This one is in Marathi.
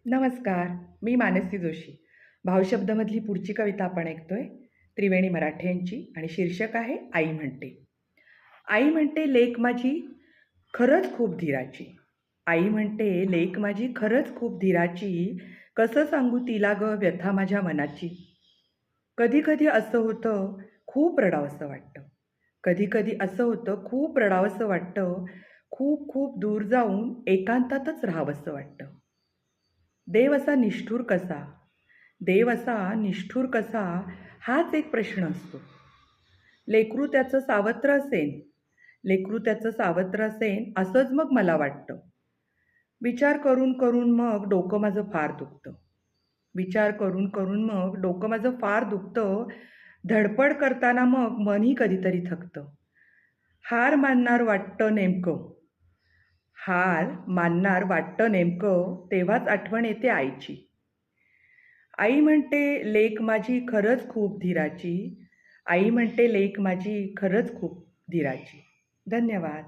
नमस्कार. मी मानसी जोशी. भावशब्दमधली पुढची कविता आपण ऐकतोय. त्रिवेणी मराठे यांची आणि शीर्षक आहे आई म्हणते. आई म्हणते लेक माझी खरंच खूप धीराची. आई म्हणते लेक माझी खरंच खूप धीराची. कसं सांगू तिला गं व्यथा माझ्या मनाची. कधी-कधी असं होतं खूप रडावंसं वाटतं. कधी-कधी असं होतं खूप रडावंसं वाटतं. खूप खूप दूर जाऊन एकांतातच राहावंसं वाटतं. देव असा निष्ठुर कसा? देव असा निष्ठुर कसा? हाच एक प्रश्न असतो. लेकरू त्याचं सावत्र असेन, लेकरू त्याचं सावत्र असेन असंच मग मला वाटतं. विचार करून करून मग डोकं माझं फार दुखतं. विचार करून करून मग डोकं माझं फार दुखतं. धडपड करताना मग मनही कधीतरी थकतं. हार मानणार वाटतं नेमकं. हार मानणार वाटतं नेमकं तेव्हाच आठवण येते आईची. आई म्हणते लेक माझी खरंच खूप धीराची. आई म्हणते लेक माझी खरंच खूप धीराची. धन्यवाद.